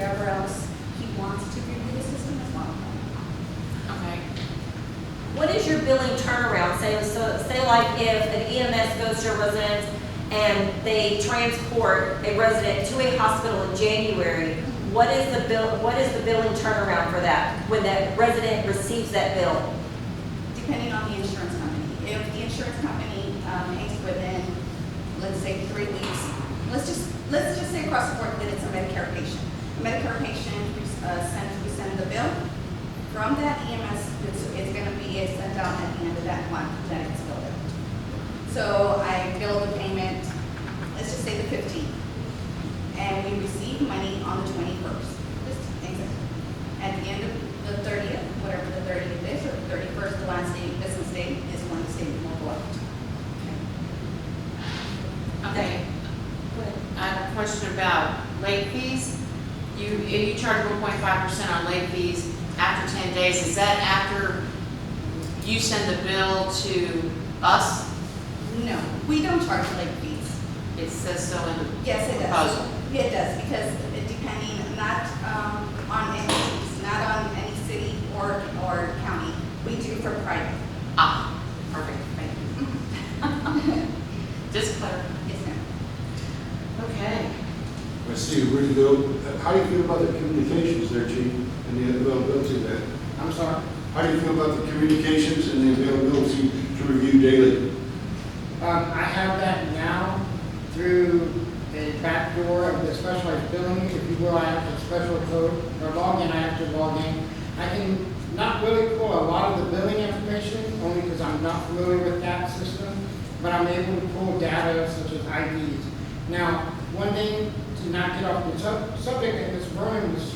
whoever else he wants to review the system as well. Okay. What is your billing turnaround? Say like if an EMS goes to a resident and they transport a resident to a hospital in January, what is the billing turnaround for that when that resident receives that bill? Depending on the insurance company. If the insurance company pays within, let's say 3 weeks, let's just say across the board that it's a Medicare patient. A Medicare patient, we send the bill. From that EMS, it's going to be sent out at the end of that month that it's billed out. So I bill the payment, let's just say the 15th, and we receive money on the 21st. Just exactly. At the end of the 30th, whatever the 30th is, or the 31st, the last day, business day, is when the statement will go out. Okay. I have a question about late fees. You charge 1.5% on late fees after 10 days. Is that after you send the bill to us? No, we don't charge late fees. It says so in the Yes, it proposal. does. It does, because depending not on entities, not on any city or county, we do for private. Ah, perfect. Thank you. Just clarify. Yes, ma'am. Okay. I see where to go. How do you feel about the communications there, Chief, and the availability of that? I'm sorry. How do you feel about the communications and the availability to review daily? I have that now through a back door of the specialized billing. If you will, I have a special code or login. I have to log in. I can not really pull a lot of the billing information only because I'm not familiar with that system, but I'm able to pull data such as IDs. Now, one thing to not get off the subject that Ms. Vernon was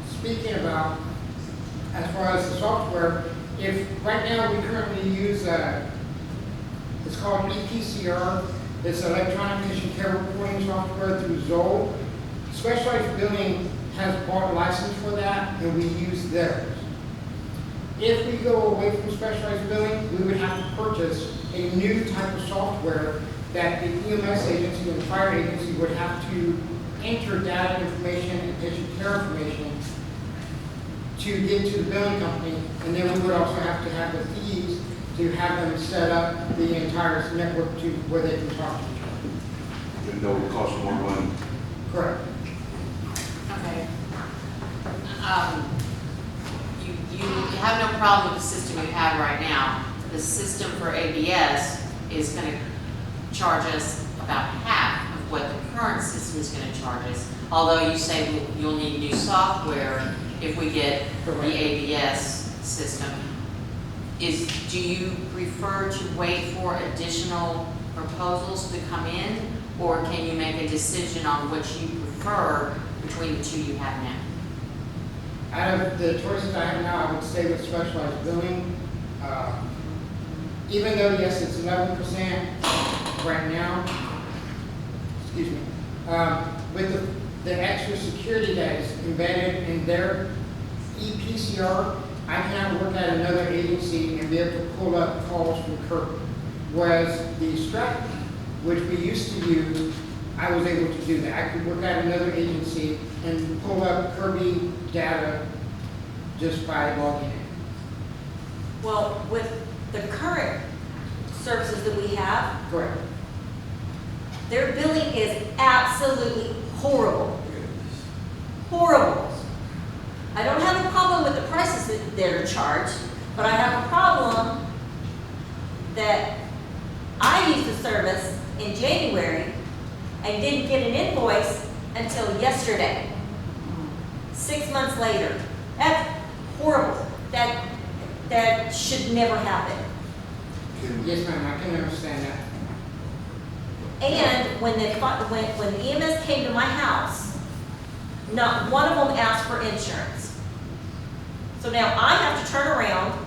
speaking about, as far as the software, if right now we currently use it's called EPCR. It's electronic patient care reporting software through Zoll. Specialized Billing has bought a license for that, and we use theirs. If we go away from specialized billing, we would have to purchase a new type of software that the EMS agency and fire agency would have to enter data information and patient care information to get to the billing company, and then we would also have to have the fees to have them set up the entire network to where they can talk to each other. You know, it costs more money. Correct. Okay. You have no problem with the system you have right now. The system for ABS is going to charge us about half of what the current system is going to charge us. Although you say you'll need new software if we get the ABS system. Do you prefer to wait for additional proposals to come in, or can you make a decision on what you prefer between the two you have now? Out of the choices I have now, I would stay with specialized billing. Even though, yes, it's 11% right now, excuse me, with the extra security that is embedded in their EPCR, I cannot work at another agency and be able to pull up calls from Kirby. Whereas the Stratton, which we used to use, I was able to do that. I could work at another agency and pull up Kirby data just by logging in. Well, with the current services that we have, Correct. their billing is absolutely horrible. Horrible. I don't have a problem with the prices that are charged, but I have a problem that I used the service in January and didn't get an invoice until yesterday, 6 months later. That's horrible. That should never happen. Yes, ma'am, I can understand that. And when the EMS came to my house, not one of them asked for insurance. So now I have to turn around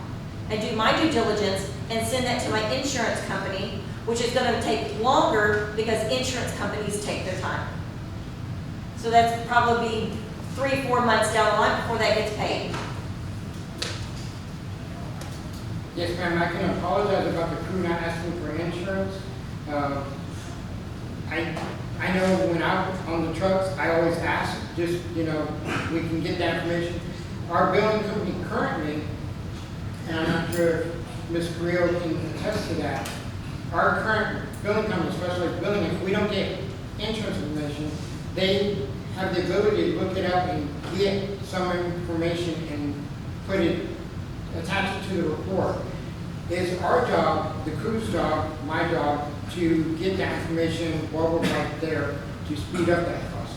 and do my due diligence and send that to my insurance company, which is going to take longer because insurance companies take their time. So that's probably 3-4 months down the line before that gets paid. Yes, ma'am, I can apologize about the crew not asking for insurance. I know when I'm on the trucks, I always ask, just, we can get that information. Our billing company currently, and I'm not sure if Ms. Carrillo can attest to that, our current billing company, specialized billing, if we don't get insurance information, they have the ability to look it up and get some information and put it, attach it to the report. It's our job, the crew's job, my job, to get that information while we're right there to speed up that process.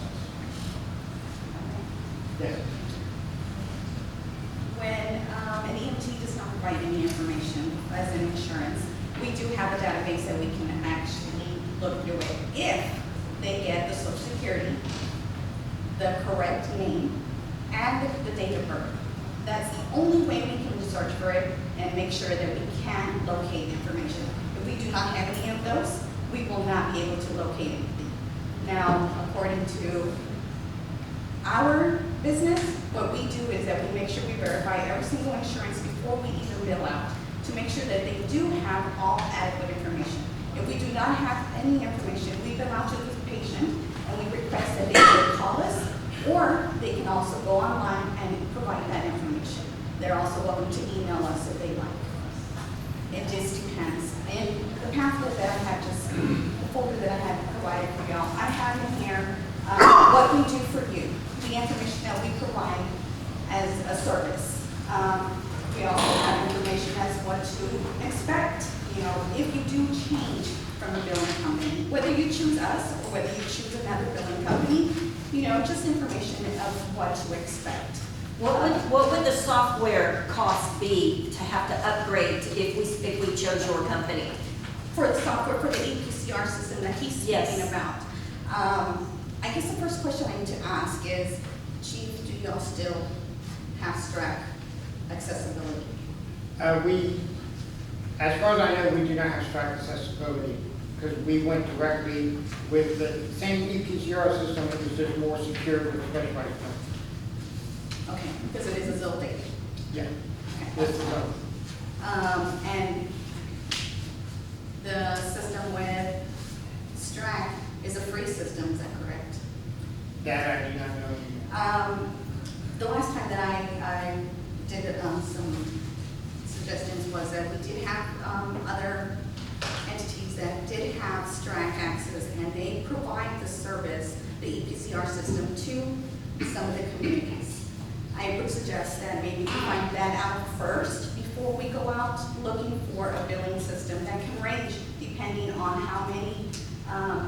Yes. When an EMT does not provide any information as an insurance, we do have a database that we can actually look through it. If they get the social security, the correct name, and the date of birth. That's the only way we can search for it and make sure that we can locate information. If we do not have any of those, we will not be able to locate anything. Now, according to our business, what we do is that we make sure we verify every single insurance before we even bill out to make sure that they do have all adequate information. If we do not have any information, we bill out to the patient and we request that they either call us or they can also go online and provide that information. They're also welcome to email us if they like. It just depends. And the pamphlet that I have the folder that I have provided for y'all, I have in here what we do for you, the information that we provide as a service. We also have information as what to expect. If you do change from a billing company, whether you choose us or whether you choose another billing company, just information of what to expect. What would the software cost be to have to upgrade if we chose your company? For the software, for the EPCR system that he's speaking about. I guess the first question I need to ask is, Chief, do y'all still have STRAC accessibility? As far as I know, we do not have strike accessibility because we went directly with the same EPCR system. It was just more secure with specialized billing. Okay, because it is a ZIL data. Yeah. Okay. This is all. And the system with STRAC is a free system, is that correct? That I do not know. The last time that I did some suggestions was that we did have other entities that did have STRAC access, and they provide the service, the EPCR system, to some of the communities. I would suggest that maybe we find that out first before we go out looking for a billing system that can range depending on how many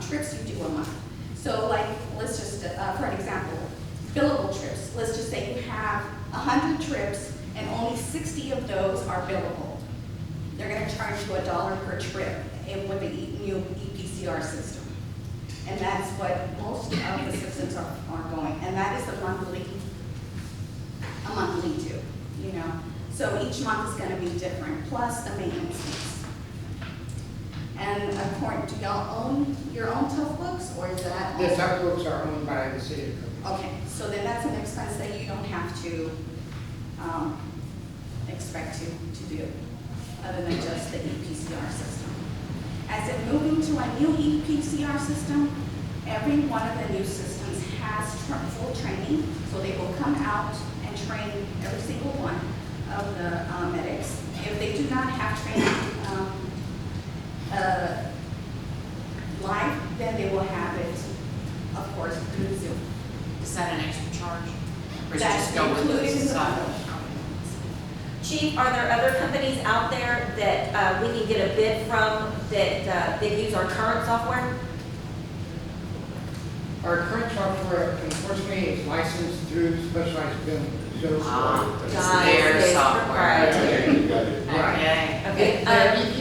trips you do a month. So like, let's just, for an example, billable trips. Let's just say you have 100 trips and only 60 of those are billable. They're going to charge you $1 per trip with the new EPCR system. And that's what most of the systems are going. And that is a monthly due, So each month is going to be different, plus the maintenance fees. And according, do y'all own your own tough books, or is that? The tough books are owned by the city of Kirby. Okay, so then that's an expense that you don't have to expect to do, other than just the EPCR system. As in moving to a new EPCR system, every one of the new systems has full training, so they will come out and train every single one of the medics. If they do not have training live, then they will have it, of course, through Zoom. Is that an extra charge? Or is it That's just go with included in this? the bundle. Chief, are there other companies out there that we can get a bid from that use our current software? Our current software, unfortunately, is licensed through specialized billing. So, It's Guys, their it's software. proprietary. Yeah, you got it. Okay. Okay, the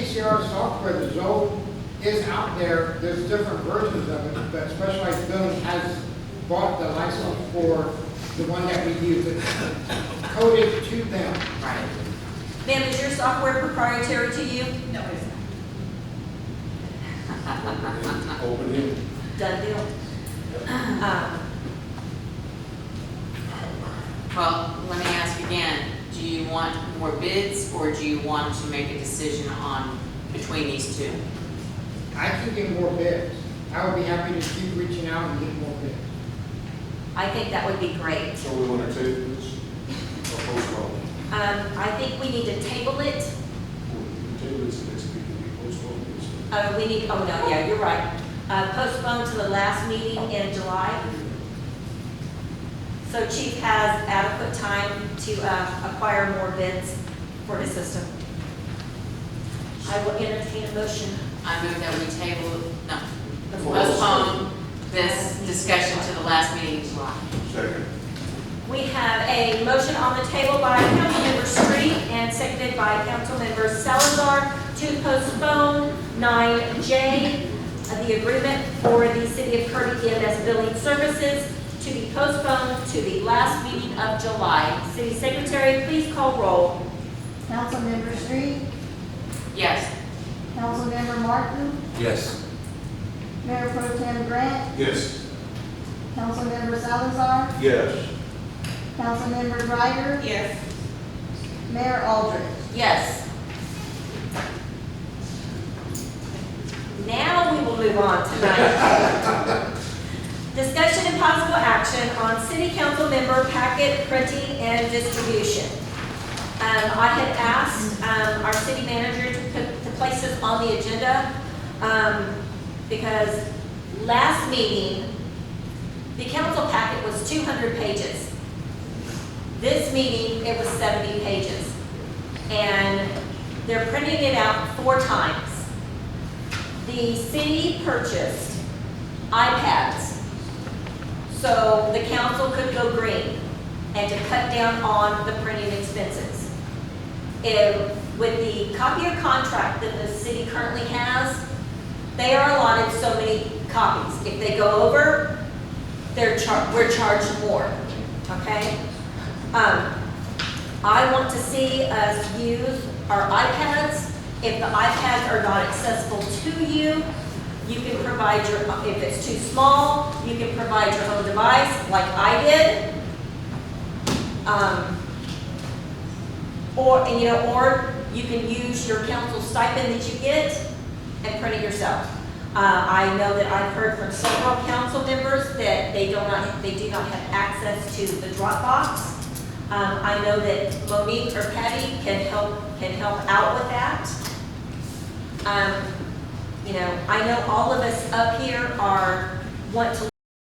EPCR software, the Zoll, is out there. There's different versions of it, but specialized billing has bought the license for the one that we use. It's coded to them. Right. Ma'am, is your software proprietary to you? No, it's not. Open it. Done deal. Well, let me ask again, do you want more bids, or do you want to make a decision on between these two? I can get more bids. I would be happy to keep reaching out and get more bids. I think that would be great. So we want to table this or postpone? I think we need to table it. Table this next week, we postpone this. We need, oh no, yeah, you're right. Postpone to the last meeting in July. So Chief has adequate time to acquire more bids for his system. I will entertain a motion. I move that we postpone this discussion to the last meeting in July. Second. We have a motion on the table by Councilmember Street and seconded by Councilmember Salazar to postpone 9J, the agreement for the City of Kirby EMS billing services, to be postponed to the last meeting of July. City Secretary, please call roll. Councilmember Street, Yes. Councilmember Martin, Yes. Mayor Pro Tem Grant, Yes. Councilmember Salazar, Yes. Councilmember Ryder, Yes. Mayor Aldridge. Yes. Now we will move on to 9J. Discussion and possible action on city council member packet printing and distribution. I had asked our city manager to place this on the agenda because last meeting, the council packet was 200 pages. This meeting, it was 70 pages. And they're printing it out 4 times. The city purchased iPads so the council could go green and to cut down on the printing expenses. With the copier contract that the city currently has, they are allotted so many copies. If they go over, we're charged more, okay? I want to see us use our iPads. If the iPads are not accessible to you, you can provide if it's too small, you can provide your own device, like I did. Or you can use your council stipend that you get and print it yourself. I know that I've heard from several council members that they do not have access to the Dropbox. I know that Monique or Patty can help out with that. I know all of us up here want to